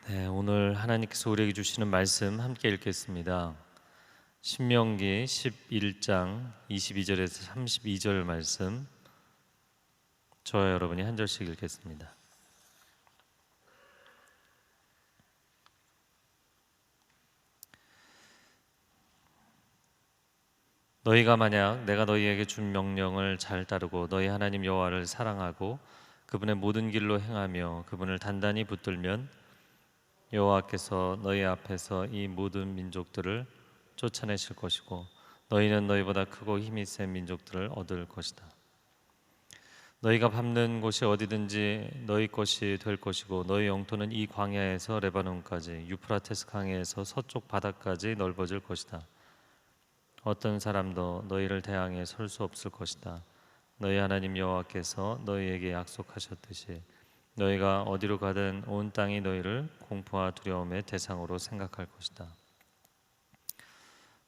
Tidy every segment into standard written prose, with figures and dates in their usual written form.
네, 오늘 하나님께서 우리에게 주시는 말씀 함께 읽겠습니다. 신명기 11장 22절에서 32절 말씀, 저와 여러분이 한 절씩 읽겠습니다. 너희가 만약 내가 너희에게 준 명령을 잘 따르고 너희 하나님 여호와를 사랑하고 그분의 모든 길로 행하며 그분을 단단히 붙들면 여호와께서 너희 앞에서 이 모든 민족들을 쫓아내실 것이고 너희는 너희보다 크고 힘이 센 민족들을 얻을 것이다. 너희가 밟는 곳이 어디든지 너희 것이 될 것이고 너희 영토는 이 광야에서 레바논까지 유프라테스 강에서 서쪽 바다까지 넓어질 것이다. 어떤 사람도 너희를 대항해 설 수 없을 것이다. 너희 하나님 여호와께서 너희에게 약속하셨듯이 너희가 어디로 가든 온 땅이 너희를 공포와 두려움의 대상으로 생각할 것이다.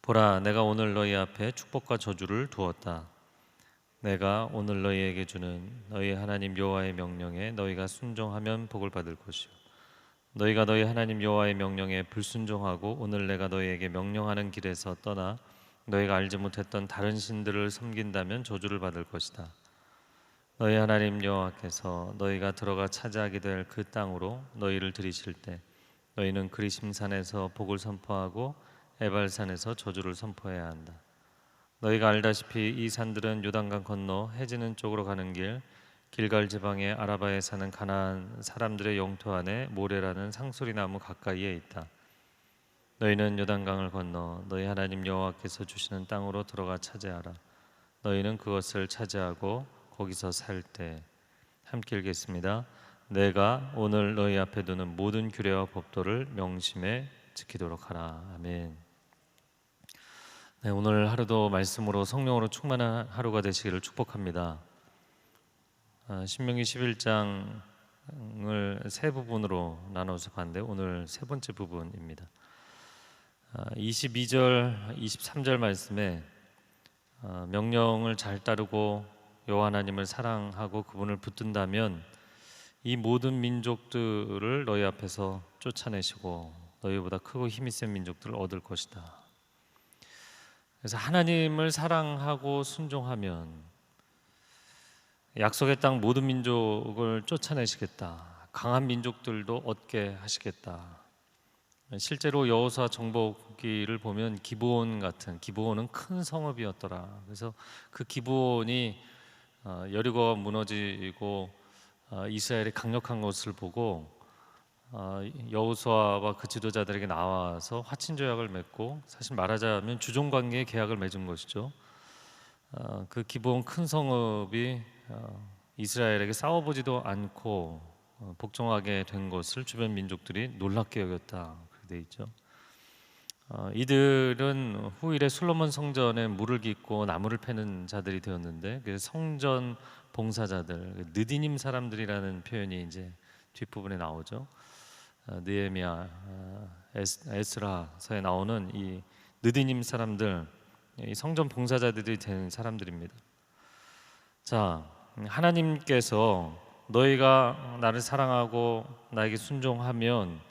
보라, 내가 오늘 너희 앞에 축복과 저주를 두었다. 내가 오늘 너희에게 주는 너희 하나님 여호와의 명령에 너희가 순종하면 복을 받을 것이요, 너희가 너희 하나님 여호와의 명령에 불순종하고 오늘 내가 너희에게 명령하는 길에서 떠나 너희가 알지 못했던 다른 신들을 섬긴다면 저주를 받을 것이다. 너희 하나님 여호와께서 너희가 들어가 차지하게 될 그 땅으로 너희를 들이실 때 너희는 그리심산에서 복을 선포하고 에발산에서 저주를 선포해야 한다. 너희가 알다시피 이 산들은 요단강 건너 해지는 쪽으로 가는 길, 길갈 지방의 아라바에 사는 가나안 사람들의 영토 안에 모레라는 상소리 나무 가까이에 있다. 너희는 요단강을 건너 너희 하나님 여호와께서 주시는 땅으로 들어가 차지하라. 너희는 그것을 차지하고 거기서 살 때, 함께 읽겠습니다. 내가 오늘 너희 앞에 두는 모든 규례와 법도를 명심해 지키도록 하라. 아멘. 네, 오늘 하루도 말씀으로 성령으로 충만한 하루가 되시기를 축복합니다. 신명기 11장을 세 부분으로 나눠서 봤는데 오늘 세 번째 부분입니다. 22절, 23절 말씀에 명령을 잘 따르고 여호와 하나님을 사랑하고 그분을 붙든다면 이 모든 민족들을 너희 앞에서 쫓아내시고 너희보다 크고 힘이 센 민족들을 얻을 것이다. 그래서 하나님을 사랑하고 순종하면 약속의 땅 모든 민족을 쫓아내시겠다. 강한 민족들도 얻게 하시겠다. 실제로 여호수아 정복기를 보면 기브온은 큰 성읍이었더라. 그래서 그 기브온이 여리고가 무너지고 이스라엘이 강력한 것을 보고 여호수아와 그 지도자들에게 나와서 화친 조약을 맺고, 사실 말하자면 주종 관계의 계약을 맺은 것이죠. 그 기브온 큰 성읍이 이스라엘에게 싸워보지도 않고 복종하게 된 것을 주변 민족들이 놀랍게 여겼다. 그렇게 돼 있죠. 이들은 후일에 솔로몬 성전에 물을 깃고 나무를 패는 자들이 되었는데, 그 성전 봉사자들, 느디님 사람들이라는 표현이 이제 뒷부분에 나오죠. 느헤미야, 에스라서에 나오는 이 느디님 사람들, 이 성전 봉사자들이 된 사람들입니다. 자, 하나님께서 너희가 나를 사랑하고 나에게 순종하면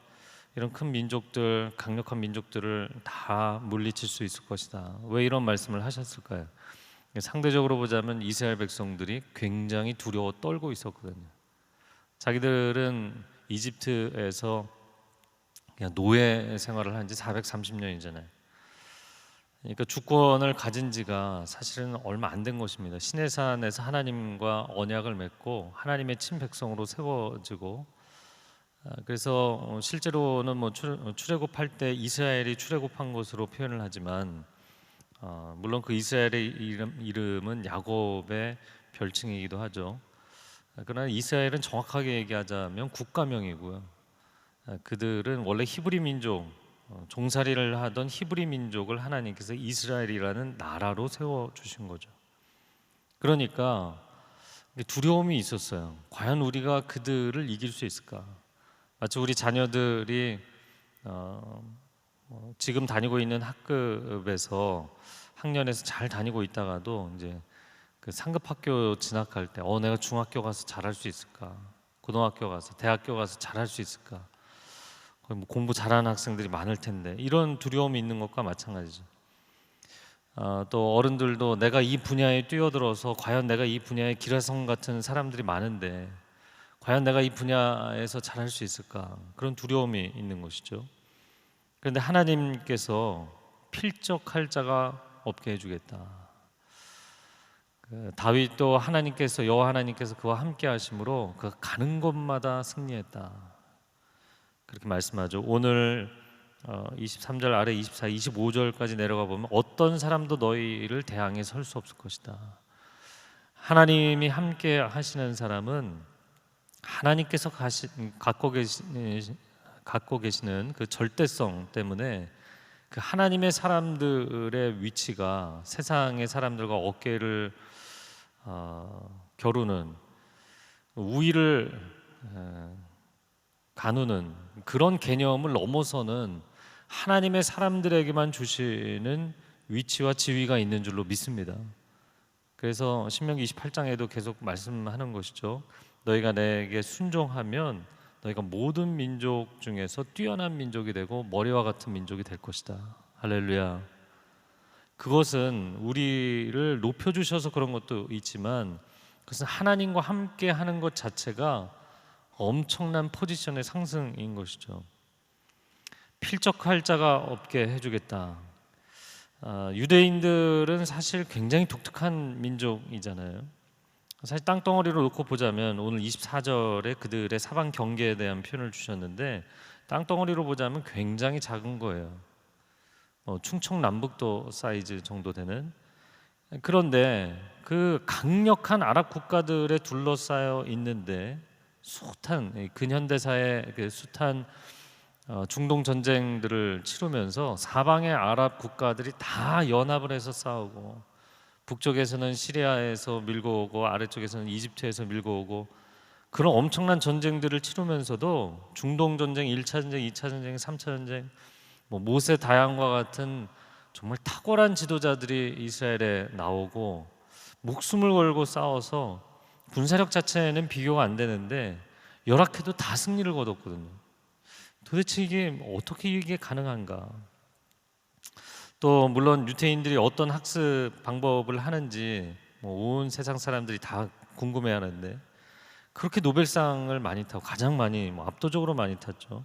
이런 큰 민족들, 강력한 민족들을 다 물리칠 수 있을 것이다. 왜 이런 말씀을 하셨을까요? 상대적으로 보자면 이스라엘 백성들이 굉장히 두려워 떨고 있었거든요. 자기들은 이집트에서 그냥 노예 생활을 한 지 430년이잖아요. 그러니까 주권을 가진 지가 사실은 얼마 안 된 것입니다. 시내산에서 하나님과 언약을 맺고 하나님의 친백성으로 세워지고, 그래서 실제로는 뭐 출애굽할 때 이스라엘이 출애굽한 것으로 표현을 하지만 물론 그 이스라엘의 이름은 야곱의 별칭이기도 하죠. 그러나 이스라엘은 정확하게 얘기하자면 국가명이고요. 그들은 원래 히브리 민족, 종살이를 하던 히브리 민족을 하나님께서 이스라엘이라는 나라로 세워주신 거죠. 그러니까 두려움이 있었어요. 과연 우리가 그들을 이길 수 있을까? 마치 우리 자녀들이 지금 다니고 있는 학급에서 학년에서 잘 다니고 있다가도 이제 그 상급 학교 진학할 때 내가 중학교 가서 잘할 수 있을까? 고등학교 가서 대학교 가서 잘할 수 있을까? 거의 뭐 공부 잘하는 학생들이 많을 텐데 이런 두려움이 있는 것과 마찬가지죠. 또 어른들도 내가 이 분야에 뛰어들어서 과연 내가 이 분야에 기라성 같은 사람들이 많은데 과연 내가 이 분야에서 잘할 수 있을까? 그런 두려움이 있는 것이죠. 그런데 하나님께서 필적할 자가 없게 해주겠다. 다윗도 하나님께서 여호와 하나님께서 그와 함께 하심으로 그 가는 곳마다 승리했다. 그렇게 말씀하죠. 오늘 23절 아래 24, 25절까지 내려가 보면 어떤 사람도 너희를 대항해 설 수 없을 것이다. 하나님이 함께 하시는 사람은 하나님께서 갖고 계시는 그 절대성 때문에 그 하나님의 사람들의 위치가 세상의 사람들과 어깨를 겨루는 우위를 가누는 그런 개념을 넘어서는 하나님의 사람들에게만 주시는 위치와 지위가 있는 줄로 믿습니다. 그래서 신명기 28장에도 계속 말씀하는 것이죠. 너희가 내게 순종하면 너희가 모든 민족 중에서 뛰어난 민족이 되고 머리와 같은 민족이 될 것이다. 할렐루야. 그것은 우리를 높여주셔서 그런 것도 있지만 그것은 하나님과 함께 하는 것 자체가 엄청난 포지션의 상승인 것이죠. 필적할 자가 없게 해주겠다. 유대인들은 사실 굉장히 독특한 민족이잖아요. 사실 땅덩어리로 놓고 보자면 오늘 24절에 그들의 사방 경계에 대한 표현을 주셨는데 땅덩어리로 보자면 굉장히 작은 거예요. 충청남북도 사이즈 정도 되는. 그런데 그 강력한 아랍 국가들에 둘러싸여 있는데 숱한 근현대사의 그 숱한 중동 전쟁들을 치르면서 사방의 아랍 국가들이 다 연합을 해서 싸우고 북쪽에서는 시리아에서 밀고 오고 아래쪽에서는 이집트에서 밀고 오고 그런 엄청난 전쟁들을 치르면서도 중동 전쟁, 1차 전쟁, 2차 전쟁, 3차 전쟁 모세 다양과 같은 정말 탁월한 지도자들이 이스라엘에 나오고 목숨을 걸고 싸워서 군사력 자체는 비교가 안 되는데 열악해도 다 승리를 거뒀거든요. 도대체 어떻게 이게 가능한가? 또 물론 유태인들이 어떤 학습 방법을 하는지 온 세상 사람들이 다 궁금해하는데 그렇게 노벨상을 많이 타고 가장 많이 압도적으로 많이 탔죠.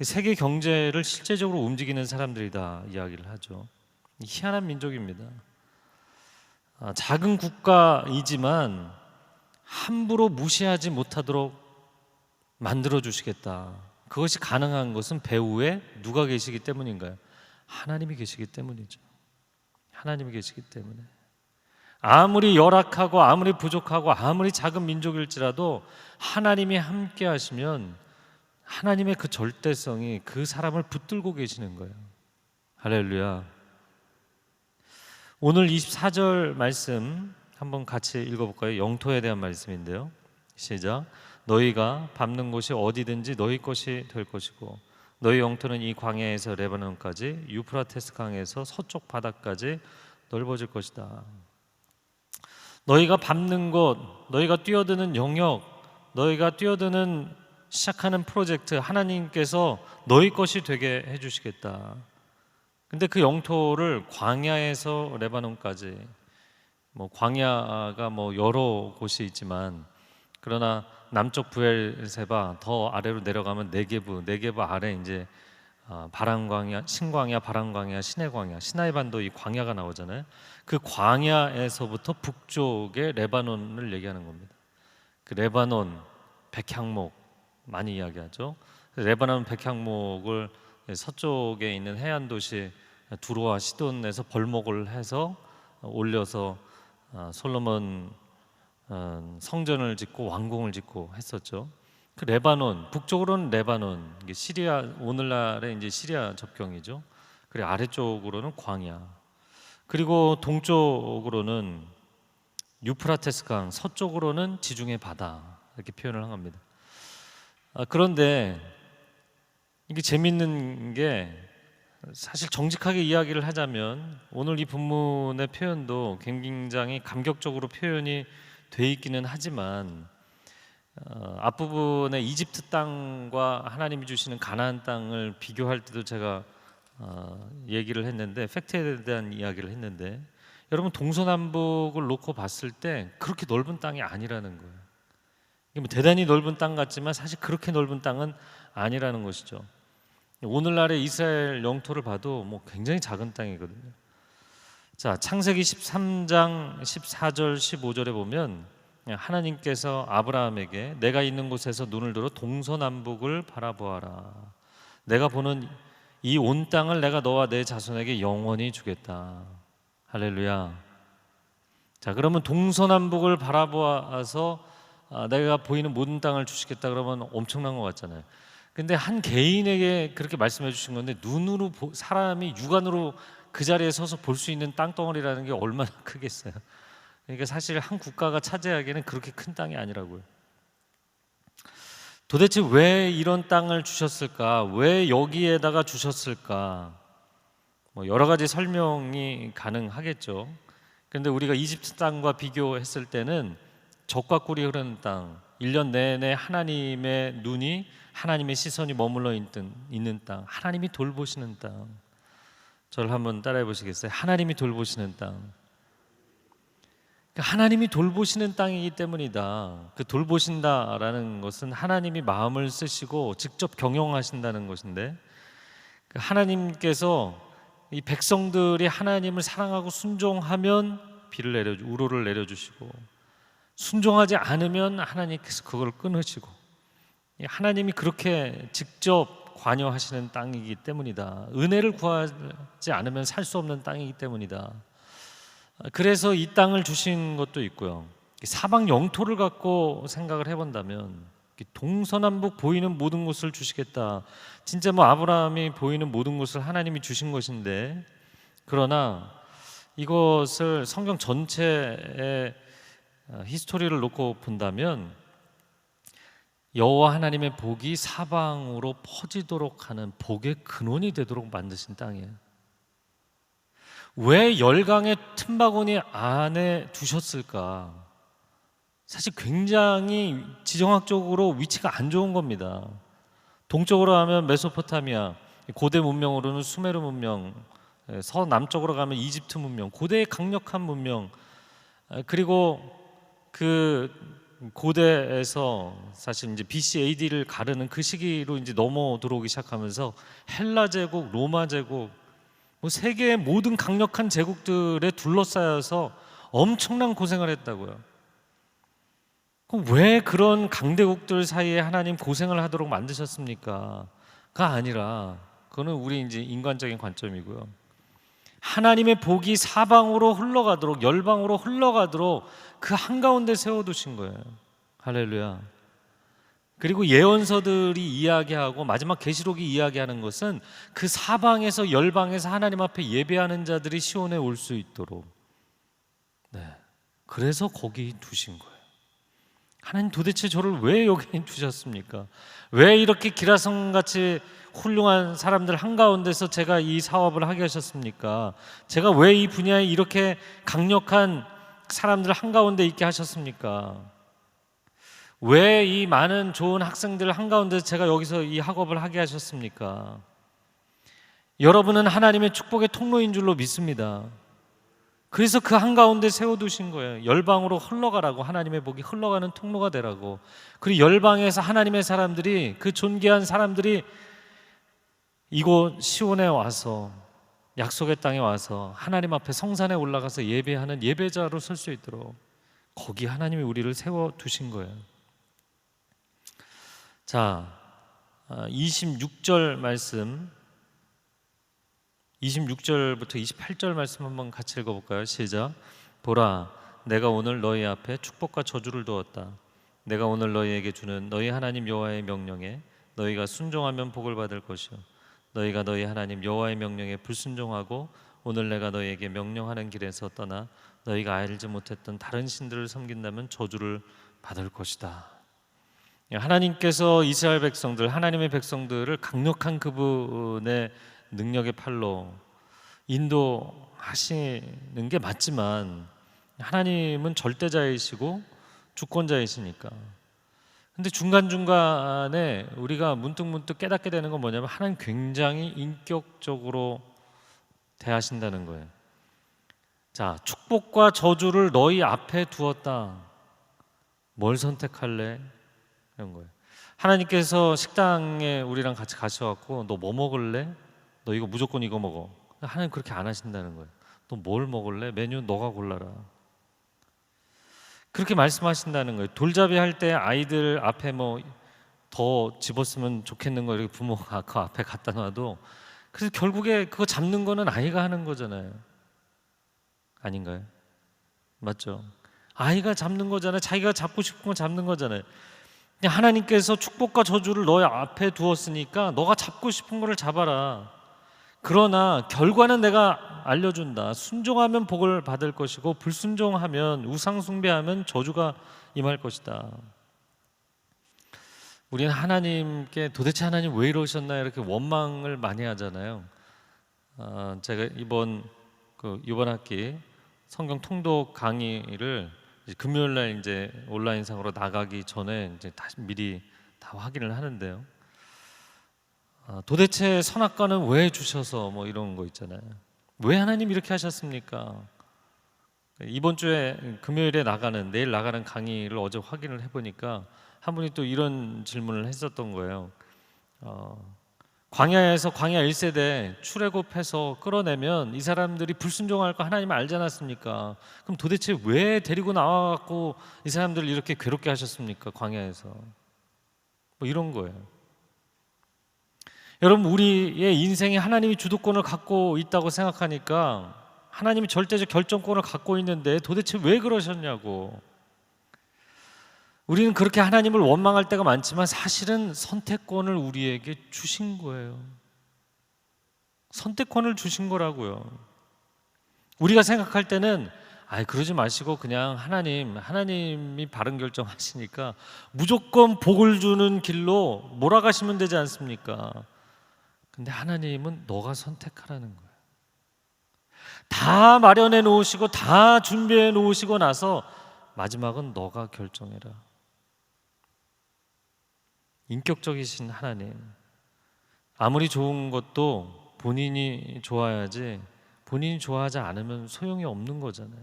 세계 경제를 실제적으로 움직이는 사람들이다 이야기를 하죠. 희한한 민족입니다. 작은 국가이지만 함부로 무시하지 못하도록 만들어 주시겠다. 그것이 가능한 것은 배후에 누가 계시기 때문인가요? 하나님이 계시기 때문이죠. 하나님이 계시기 때문에 아무리 열악하고 아무리 부족하고 아무리 작은 민족일지라도 하나님이 함께 하시면 하나님의 그 절대성이 그 사람을 붙들고 계시는 거예요. 할렐루야. 오늘 24절 말씀 한번 같이 읽어볼까요? 영토에 대한 말씀인데요. 시작. 너희가 밟는 곳이 어디든지 너희 것이 될 것이고 너희 영토는 이 광야에서 레바논까지 유프라테스 강에서 서쪽 바다까지 넓어질 것이다. 너희가 밟는 곳, 너희가 뛰어드는 영역, 너희가 뛰어드는 시작하는 프로젝트 하나님께서 너희 것이 되게 해주시겠다. 근데 그 영토를 광야에서 레바논까지 광야가 여러 곳이 있지만 그러나 남쪽 브엘세바 더 아래로 내려가면 네게브 아래 이제 바람광야, 신광야, 바람광야, 시내광야, 시나이반도 이 광야가 나오잖아요. 그 광야에서부터 북쪽의 레바논을 얘기하는 겁니다. 그 레바논 백향목 많이 이야기하죠. 레바논 백향목을 서쪽에 있는 해안 도시 두로와 시돈에서 벌목을 해서 올려서 솔로몬 성전을 짓고 왕궁을 짓고 했었죠. 그 레바논 북쪽으로는 레바논, 이게 시리아 오늘날의 이제 시리아 접경이죠. 그리고 아래쪽으로는 광야, 그리고 동쪽으로는 유프라테스 강, 서쪽으로는 지중해 바다 이렇게 표현을 한 겁니다. 그런데 이게 재밌는 게 사실 정직하게 이야기를 하자면 오늘 이 본문의 표현도 굉장히 감격적으로 표현이 돼 있기는 하지만 앞부분에 이집트 땅과 하나님이 주시는 가나안 땅을 비교할 때도 제가 얘기를 했는데, 팩트에 대한 이야기를 했는데, 여러분 동서남북을 놓고 봤을 때 그렇게 넓은 땅이 아니라는 거예요. 이게 뭐 대단히 넓은 땅 같지만 사실 그렇게 넓은 땅은 아니라는 것이죠. 오늘날의 이스라엘 영토를 봐도 뭐 굉장히 작은 땅이거든요. 자, 창세기 13장 14절 15절에 보면 하나님께서 아브라함에게 내가 있는 곳에서 눈을 들어 동서남북을 바라보아라. 내가 보는 이 온 땅을 내가 너와 내 자손에게 영원히 주겠다. 할렐루야. 자, 그러면 동서남북을 바라보아서 내가 보이는 모든 땅을 주시겠다 그러면 엄청난 것 같잖아요. 근데 한 개인에게 그렇게 말씀해 주신 건데, 눈으로 사람이 육안으로 그 자리에 서서 볼 수 있는 땅덩어리라는 게 얼마나 크겠어요. 그러니까 사실 한 국가가 차지하기에는 그렇게 큰 땅이 아니라고요. 도대체 왜 이런 땅을 주셨을까? 왜 여기에다가 주셨을까? 뭐 여러 가지 설명이 가능하겠죠. 그런데 우리가 이집트 땅과 비교했을 때는 적과 꿀이 흐르는 땅, 1년 내내 하나님의 눈이, 하나님의 시선이 머물러 있는 땅, 하나님이 돌보시는 땅. 저를 한번 따라해 보시겠어요? 하나님이 돌보시는 땅. 하나님이 돌보시는 땅이기 때문이다. 그 돌보신다라는 것은 하나님이 마음을 쓰시고 직접 경영하신다는 것인데, 하나님께서 이 백성들이 하나님을 사랑하고 순종하면 비를 우로를 내려주시고, 순종하지 않으면 하나님께서 그걸 끊으시고, 하나님이 그렇게 직접 관여하시는 땅이기 때문이다. 은혜를 구하지 않으면 살 수 없는 땅이기 때문이다. 그래서 이 땅을 주신 것도 있고요. 사방 영토를 갖고 생각을 해본다면 동서남북 보이는 모든 곳을 주시겠다. 진짜 뭐 아브라함이 보이는 모든 곳을 하나님이 주신 것인데, 그러나 이것을 성경 전체의 히스토리를 놓고 본다면 여호와 하나님의 복이 사방으로 퍼지도록 하는 복의 근원이 되도록 만드신 땅이에요. 왜 열강의 틈바구니 안에 두셨을까? 사실 굉장히 지정학적으로 위치가 안 좋은 겁니다. 동쪽으로 가면 메소포타미아, 고대 문명으로는 수메르 문명, 서남쪽으로 가면 이집트 문명, 고대의 강력한 문명, 그리고 그 고대에서 사실 이제 BC AD를 가르는 그 시기로 이제 넘어 들어오기 시작하면서 헬라 제국, 로마 제국, 뭐 세계의 모든 강력한 제국들에 둘러싸여서 엄청난 고생을 했다고요. 그럼 왜 그런 강대국들 사이에 하나님 고생을 하도록 만드셨습니까? 가 아니라, 그거는 우리 이제 인간적인 관점이고요. 하나님의 복이 사방으로 흘러가도록, 열방으로 흘러가도록 그 한가운데 세워두신 거예요. 할렐루야. 그리고 예언서들이 이야기하고 마지막 계시록이 이야기하는 것은 그 사방에서, 열방에서 하나님 앞에 예배하는 자들이 시온에 올 수 있도록, 그래서 거기 두신 거예요. 하나님 도대체 저를 왜 여기 두셨습니까? 왜 이렇게 기라성같이 훌륭한 사람들 한가운데서 제가 이 사업을 하게 하셨습니까? 제가 왜 이 분야에 이렇게 강력한 사람들 한가운데 있게 하셨습니까? 왜 이 많은 좋은 학생들 한가운데서 제가 여기서 이 학업을 하게 하셨습니까? 여러분은 하나님의 축복의 통로인 줄로 믿습니다. 그래서 그 한가운데 세워두신 거예요. 열방으로 흘러가라고, 하나님의 복이 흘러가는 통로가 되라고. 그리고 열방에서 하나님의 사람들이, 그 존귀한 사람들이 이곳 시온에 와서, 약속의 땅에 와서 하나님 앞에 성산에 올라가서 예배하는 예배자로 설 수 있도록 거기 하나님이 우리를 세워두신 거예요. 자, 26절 말씀, 26절부터 28절 말씀 한번 같이 읽어볼까요? 시작. 보라, 내가 오늘 너희 앞에 축복과 저주를 두었다. 내가 오늘 너희에게 주는 너희 하나님 여호와의 명령에 너희가 순종하면 복을 받을 것이요, 너희가 너희 하나님 여호와의 명령에 불순종하고 오늘 내가 너희에게 명령하는 길에서 떠나 너희가 알지 못했던 다른 신들을 섬긴다면 저주를 받을 것이다. 하나님께서 이스라엘 백성들, 하나님의 백성들을 강력한 그분의 능력의 팔로 인도하시는 게 맞지만, 하나님은 절대자이시고 주권자이시니까, 근데 중간중간에 우리가 문득문득 깨닫게 되는 건 뭐냐면 하나님 굉장히 인격적으로 대하신다는 거예요. 자, 축복과 저주를 너희 앞에 두었다. 뭘 선택할래? 이런 거예요. 하나님께서 식당에 우리랑 같이 가셔갖고 너 뭐 먹을래? 너 이거 무조건 이거 먹어. 하나님 그렇게 안 하신다는 거예요. 너 뭘 먹을래? 메뉴 너가 골라라. 그렇게 말씀하신다는 거예요. 돌잡이 할 때 아이들 앞에 뭐 더 집었으면 좋겠는 거 이렇게 부모가 그 앞에 갖다 놔도 그래서 결국에 그거 잡는 거는 아이가 하는 거잖아요. 아닌가요? 맞죠? 아이가 잡는 거잖아요. 자기가 잡고 싶은 거 잡는 거잖아요. 그냥 하나님께서 축복과 저주를 너의 앞에 두었으니까 너가 잡고 싶은 거를 잡아라. 그러나 결과는 내가 알려준다. 순종하면 복을 받을 것이고 불순종하면 우상 숭배하면 저주가 임할 것이다. 우리는 하나님께 도대체 하나님 왜 이러셨나 이렇게 원망을 많이 하잖아요. 제가 이번 학기 성경 통독 강의를 이제 금요일 날 이제 온라인상으로 나가기 전에 이제 다시 미리 다 확인을 하는데요. 도대체 선악과는 왜 주셔서 뭐 이런 거 있잖아요. 왜 하나님 이렇게 하셨습니까? 이번 주에 금요일에 내일 나가는 강의를 어제 확인을 해보니까 한 분이 또 이런 질문을 했었던 거예요. 광야에서 광야 1세대 출애굽해서 끌어내면 이 사람들이 불순종할 거 하나님 알지 않았습니까? 그럼 도대체 왜 데리고 나와갖고 이 사람들을 이렇게 괴롭게 하셨습니까? 광야에서 뭐 이런 거예요. 여러분, 우리의 인생에 하나님이 주도권을 갖고 있다고 생각하니까 하나님이 절대적 결정권을 갖고 있는데 도대체 왜 그러셨냐고. 우리는 그렇게 하나님을 원망할 때가 많지만 사실은 선택권을 우리에게 주신 거예요. 선택권을 주신 거라고요. 우리가 생각할 때는 그러지 마시고 그냥 하나님이 바른 결정하시니까 무조건 복을 주는 길로 몰아가시면 되지 않습니까? 근데 하나님은 너가 선택하라는 거예요. 다 마련해 놓으시고 다 준비해 놓으시고 나서 마지막은 너가 결정해라. 인격적이신 하나님. 아무리 좋은 것도 본인이 좋아야지, 본인이 좋아하지 않으면 소용이 없는 거잖아요.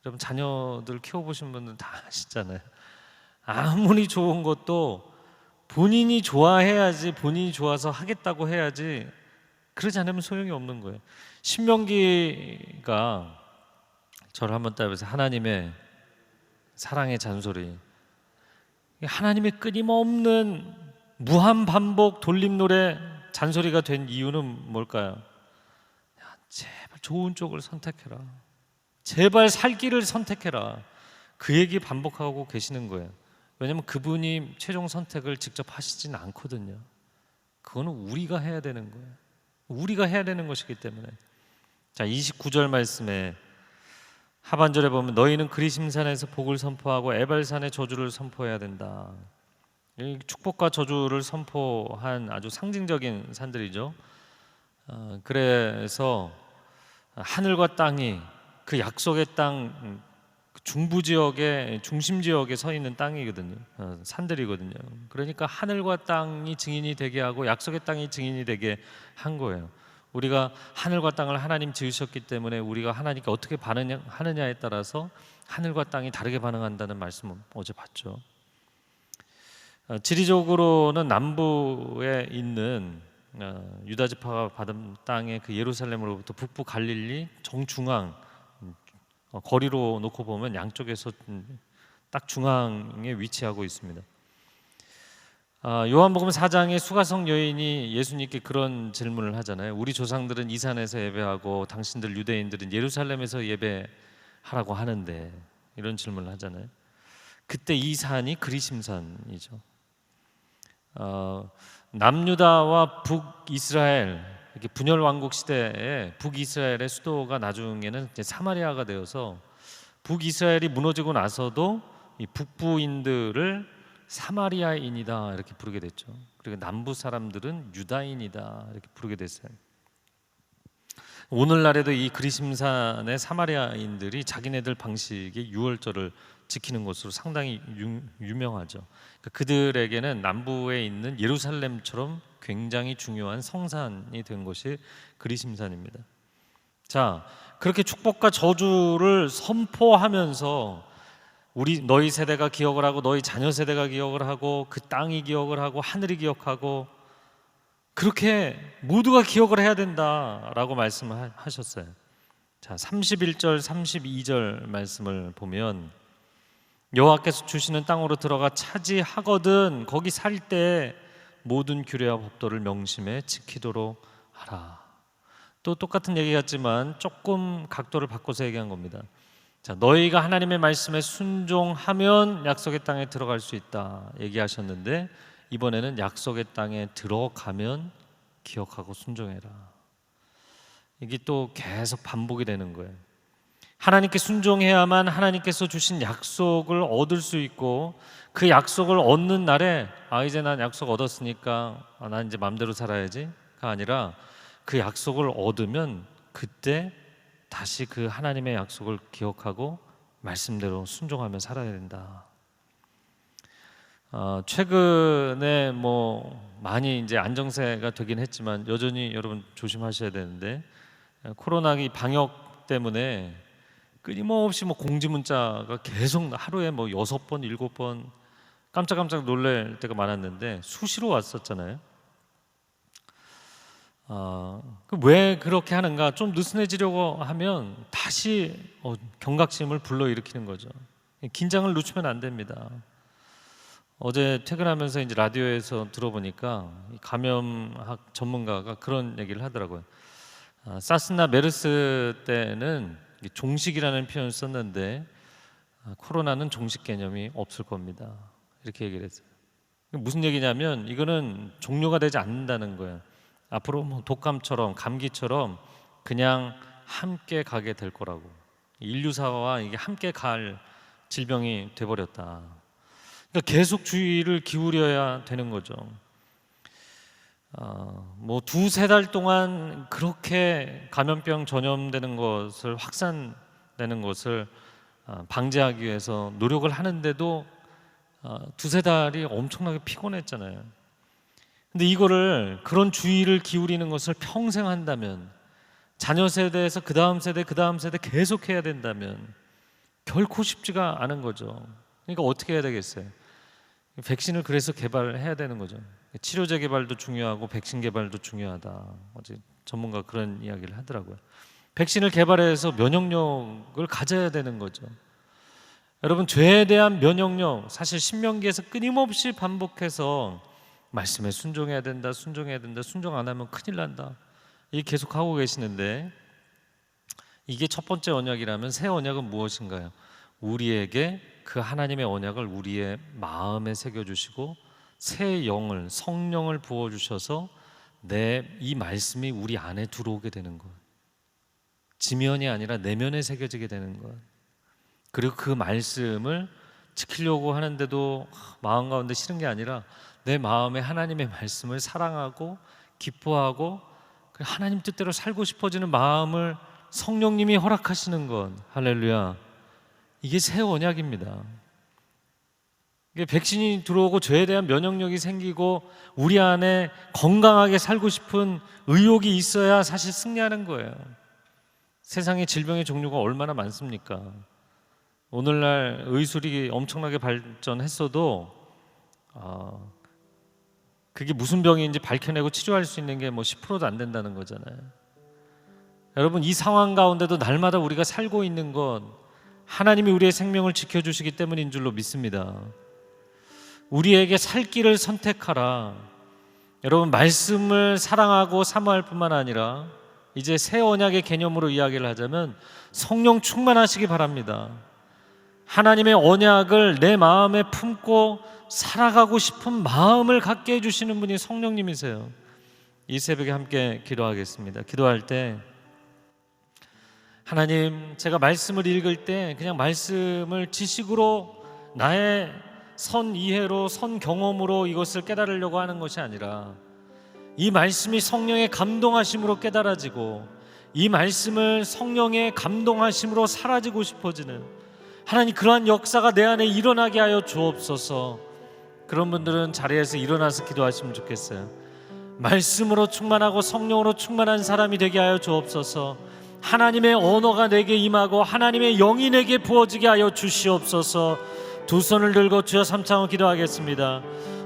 여러분, 자녀들 키워보신 분들 다 아시잖아요. 아무리 좋은 것도 본인이 좋아해야지, 본인이 좋아서 하겠다고 해야지, 그러지 않으면 소용이 없는 거예요. 신명기가 저를 한번 따라해서 하나님의 사랑의 잔소리, 하나님의 끊임없는 무한반복 돌림노래 잔소리가 된 이유는 뭘까요? 제발 좋은 쪽을 선택해라. 제발 살 길을 선택해라. 그 얘기 반복하고 계시는 거예요. 왜냐하면 그분이 최종 선택을 직접 하시진 않거든요. 그거는 우리가 해야 되는 거예요. 우리가 해야 되는 것이기 때문에. 자, 29절 말씀에 하반절에 보면 너희는 그리심산에서 복을 선포하고 에발산에 저주를 선포해야 된다. 이 축복과 저주를 선포한 아주 상징적인 산들이죠. 그래서 하늘과 땅이 그 약속의 땅 중부 지역의 중심 지역에 서 있는 땅이거든요. 산들이거든요. 그러니까 하늘과 땅이 증인이 되게 하고 약속의 땅이 증인이 되게 한 거예요. 우리가 하늘과 땅을 하나님 지으셨기 때문에 우리가 하나님께 어떻게 반응하느냐에 따라서 하늘과 땅이 다르게 반응한다는 말씀을 어제 봤죠. 지리적으로는 남부에 있는 유다 지파가 받은 땅의 그 예루살렘으로부터 북부 갈릴리 정중앙 거리로 놓고 보면 양쪽에서 딱 중앙에 위치하고 있습니다. 요한복음 4장에 수가성 여인이 예수님께 그런 질문을 하잖아요. 우리 조상들은 이 산에서 예배하고 당신들 유대인들은 예루살렘에서 예배하라고 하는데, 이런 질문을 하잖아요. 그때 이 산이 그리심산이죠. 남유다와 북이스라엘 이렇게 분열 왕국 시대에 북이스라엘의 수도가 나중에는 이제 사마리아가 되어서 북이스라엘이 무너지고 나서도 이 북부인들을 사마리아인이다 이렇게 부르게 됐죠. 그리고 남부 사람들은 유다인이다 이렇게 부르게 됐어요. 오늘날에도 이 그리심산의 사마리아인들이 자기네들 방식의 유월절을 지키는 것으로 상당히 유명하죠. 그러니까 그들에게는 남부에 있는 예루살렘처럼 굉장히 중요한 성산이 된 것이 그리심산입니다. 자, 그렇게 축복과 저주를 선포하면서 너희 세대가 기억을 하고 너희 자녀 세대가 기억을 하고 그 땅이 기억을 하고 하늘이 기억하고 그렇게 모두가 기억을 해야 된다라고 말씀을 하셨어요. 자, 31절 32절 말씀을 보면 여호와께서 주시는 땅으로 들어가 차지하거든 거기 살 때 모든 규례와 법도를 명심해 지키도록 하라. 또 똑같은 얘기 같지만 조금 각도를 바꿔서 얘기한 겁니다. 자, 너희가 하나님의 말씀에 순종하면 약속의 땅에 들어갈 수 있다 얘기하셨는데 이번에는 약속의 땅에 들어가면 기억하고 순종해라. 이게 또 계속 반복이 되는 거예요. 하나님께 순종해야만 하나님께서 주신 약속을 얻을 수 있고 그 약속을 얻는 날에 이제 난 약속 얻었으니까 난 이제 마음대로 살아야지가 아니라 그 약속을 얻으면 그때 다시 그 하나님의 약속을 기억하고 말씀대로 순종하며 살아야 된다. 최근에 많이 이제 안정세가 되긴 했지만 여전히 여러분 조심하셔야 되는데 코로나 방역 때문에 끊임없이 공지 문자가 계속 하루에 6번, 7번 깜짝깜짝 놀랄 때가 많았는데 수시로 왔었잖아요. 왜 그렇게 하는가? 좀 느슨해지려고 하면 다시 경각심을 불러일으키는 거죠. 긴장을 늦추면 안 됩니다. 어제 퇴근하면서 이제 라디오에서 들어보니까 감염학 전문가가 그런 얘기를 하더라고요. 사스나 메르스 때는 종식이라는 표현을 썼는데 코로나는 종식 개념이 없을 겁니다. 이렇게 얘기를 했어요. 무슨 얘기냐면 이거는 종료가 되지 않는다는 거예요. 앞으로 독감처럼 감기처럼 그냥 함께 가게 될 거라고. 인류사와 이게 함께 갈 질병이 돼버렸다. 그러니까 계속 주의를 기울여야 되는 거죠. 2-3달 동안 그렇게 감염병 전염되는 것을 확산되는 것을 방지하기 위해서 노력을 하는데도 2-3달이 엄청나게 피곤했잖아요. 근데 이거를 그런 주의를 기울이는 것을 평생 한다면 자녀 세대에서 그 다음 세대 계속 해야 된다면 결코 쉽지가 않은 거죠. 그러니까 어떻게 해야 되겠어요? 백신을 그래서 개발해야 되는 거죠. 치료제 개발도 중요하고 백신 개발도 중요하다. 어제 전문가 그런 이야기를 하더라고요. 백신을 개발해서 면역력을 가져야 되는 거죠. 여러분, 죄에 대한 면역력, 사실 신명기에서 끊임없이 반복해서 말씀에 순종해야 된다, 순종 안 하면 큰일 난다, 이게 계속 하고 계시는데 이게 첫 번째 언약이라면 새 언약은 무엇인가요? 우리에게 그 하나님의 언약을 우리의 마음에 새겨주시고 새 영을, 성령을 부어주셔서 이 말씀이 우리 안에 들어오게 되는 것, 지면이 아니라 내면에 새겨지게 되는 것, 그리고 그 말씀을 지키려고 하는데도 마음 가운데 싫은 게 아니라 내 마음에 하나님의 말씀을 사랑하고 기뻐하고 하나님 뜻대로 살고 싶어지는 마음을 성령님이 허락하시는 것, 할렐루야. 이게 새 언약입니다. 이게 백신이 들어오고 죄에 대한 면역력이 생기고 우리 안에 건강하게 살고 싶은 의욕이 있어야 사실 승리하는 거예요. 세상에 질병의 종류가 얼마나 많습니까? 오늘날 의술이 엄청나게 발전했어도 그게 무슨 병인지 밝혀내고 치료할 수 있는 게 10%도 안 된다는 거잖아요. 여러분, 이 상황 가운데도 날마다 우리가 살고 있는 건 하나님이 우리의 생명을 지켜주시기 때문인 줄로 믿습니다. 우리에게 살 길을 선택하라. 여러분, 말씀을 사랑하고 사모할 뿐만 아니라 이제 새 언약의 개념으로 이야기를 하자면 성령 충만하시기 바랍니다. 하나님의 언약을 내 마음에 품고 살아가고 싶은 마음을 갖게 해주시는 분이 성령님이세요. 이 새벽에 함께 기도하겠습니다. 기도할 때 하나님, 제가 말씀을 읽을 때 그냥 말씀을 지식으로 나의 선 이해로 선 경험으로 이것을 깨달으려고 하는 것이 아니라 이 말씀이 성령의 감동하심으로 깨달아지고 이 말씀을 성령의 감동하심으로 사라지고 싶어지는, 하나님, 그러한 역사가 내 안에 일어나게 하여 주옵소서. 그런 분들은 자리에서 일어나서 기도하시면 좋겠어요. 말씀으로 충만하고 성령으로 충만한 사람이 되게 하여 주옵소서. 하나님의 언어가 내게 임하고 하나님의 영이 내게 부어지게 하여 주시옵소서. 두 손을 들고 주여 삼창을 기도하겠습니다.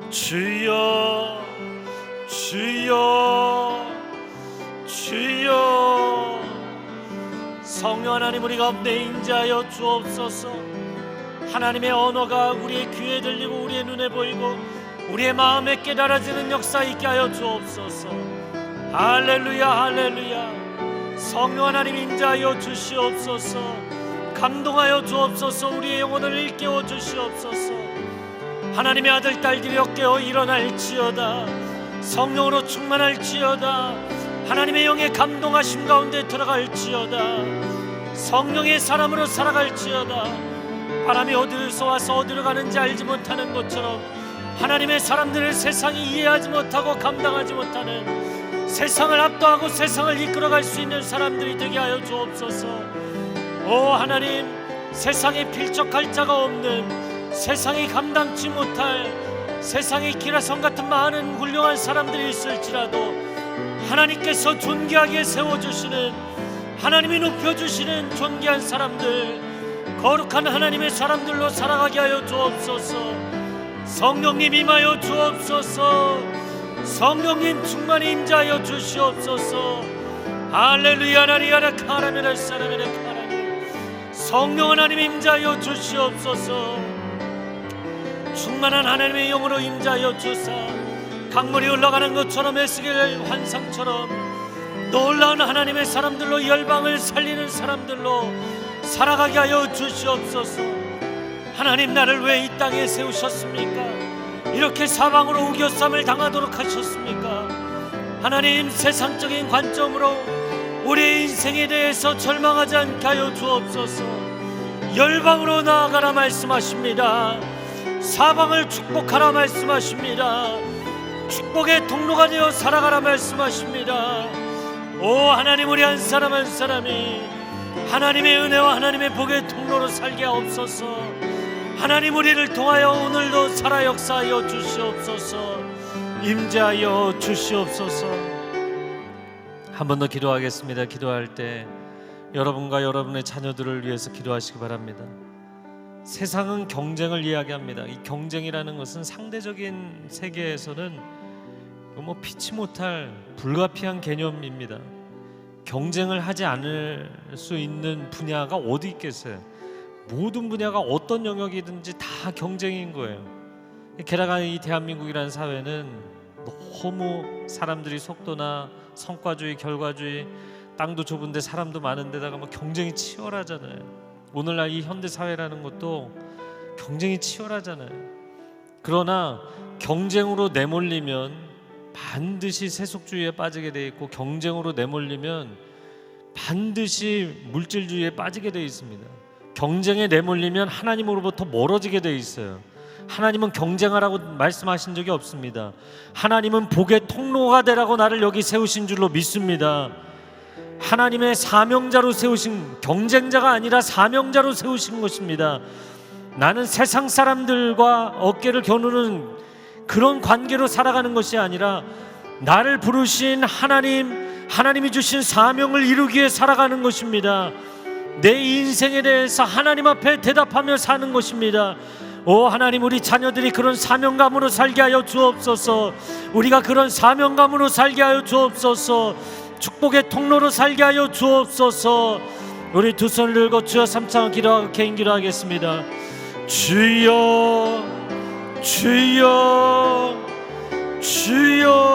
주여, 주여, 주여. 성령 하나님, 우리가 내 인자하여 주옵소서. 하나님의 언어가 우리의 귀에 들리고 우리의 눈에 보이고 우리의 마음에 깨달아지는 역사 있게 하여 주옵소서. 할렐루야, 할렐루야. 성령 하나님, 인자하여 주시옵소서. 감동하여 주옵소서. 우리의 영혼을 일깨워 주시옵소서. 하나님의 아들 딸들이 깨어 일어날지어다. 성령으로 충만할지어다. 하나님의 영의 감동하심 가운데 들어갈지어다. 성령의 사람으로 살아갈지어다. 바람이 어디서 와서 어디로 가는지 알지 못하는 것처럼 하나님의 사람들을 세상이 이해하지 못하고 감당하지 못하는, 세상을 압도하고 세상을 이끌어갈 수 있는 사람들이 되게 하여 주옵소서. 오 하나님, 세상에 필적할 자가 없는, 세상이 감당치 못할, 세상의 기라성 같은 많은 훌륭한 사람들이 있을지라도 하나님께서 존귀하게 세워주시는, 하나님이 높여주시는 존귀한 사람들, 거룩한 하나님의 사람들로 살아가게 하여 주옵소서. 성령님 임하여 주옵소서. 성령님 충만히 임자하여 주시옵소서. 할렐루야. 나리야라 카라메라 사라메라 카라메. 성령 하나님 임자하여 주시옵소서. 충만한 하나님의 영으로 임자하여 주사 강물이 흘러가는 것처럼 에스겔 환상처럼 놀라운 하나님의 사람들로, 열방을 살리는 사람들로 살아가게 하여 주시옵소서. 하나님, 나를 왜 이 땅에 세우셨습니까? 이렇게 사방으로 우겨쌈을 당하도록 하셨습니까? 하나님, 세상적인 관점으로 우리의 인생에 대해서 절망하지 않게 하여 주옵소서. 열방으로 나아가라 말씀하십니다. 사방을 축복하라 말씀하십니다. 축복의 통로가 되어 살아가라 말씀하십니다. 오 하나님, 우리 한 사람 한 사람이 하나님의 은혜와 하나님의 복의 통로로 살게 하옵소서. 하나님, 우리를 통하여 오늘도 살아 역사하여 주시옵소서. 임재하여 주시옵소서. 한 번 더 기도하겠습니다. 기도할 때 여러분과 여러분의 자녀들을 위해서 기도하시기 바랍니다. 세상은 경쟁을 이야기합니다. 이 경쟁이라는 것은 상대적인 세계에서는 뭐 피치 못할 불가피한 개념입니다. 경쟁을 하지 않을 수 있는 분야가 어디 있겠어요? 모든 분야가 어떤 영역이든지 다 경쟁인 거예요. 게다가 이 대한민국이라는 사회는 너무 사람들이 속도나 성과주의, 결과주의, 땅도 좁은데 사람도 많은데다가 막 경쟁이 치열하잖아요. 오늘날 이 현대 사회라는 것도 경쟁이 치열하잖아요. 그러나 경쟁으로 내몰리면 반드시 세속주의에 빠지게 돼 있고, 경쟁으로 내몰리면 반드시 물질주의에 빠지게 돼 있습니다. 경쟁에 내몰리면 하나님으로부터 멀어지게 돼 있어요. 하나님은 경쟁하라고 말씀하신 적이 없습니다. 하나님은 복의 통로가 되라고 나를 여기 세우신 줄로 믿습니다. 하나님의 사명자로 세우신, 경쟁자가 아니라 사명자로 세우신 것입니다. 나는 세상 사람들과 어깨를 겨누는 그런 관계로 살아가는 것이 아니라 나를 부르신 하나님, 하나님이 주신 사명을 이루기 위해 살아가는 것입니다. 내 인생에 대해서 하나님 앞에 대답하며 사는 것입니다. 오 하나님, 우리 자녀들이 그런 사명감으로 살게 하여 주옵소서. 우리가 그런 사명감으로 살게 하여 주옵소서. 축복의 통로로 살게 하여 주옵소서. 우리 두 손을 들고 주여 삼창을 기도하고 개인 기도하겠습니다. 주여, 주여, 주여.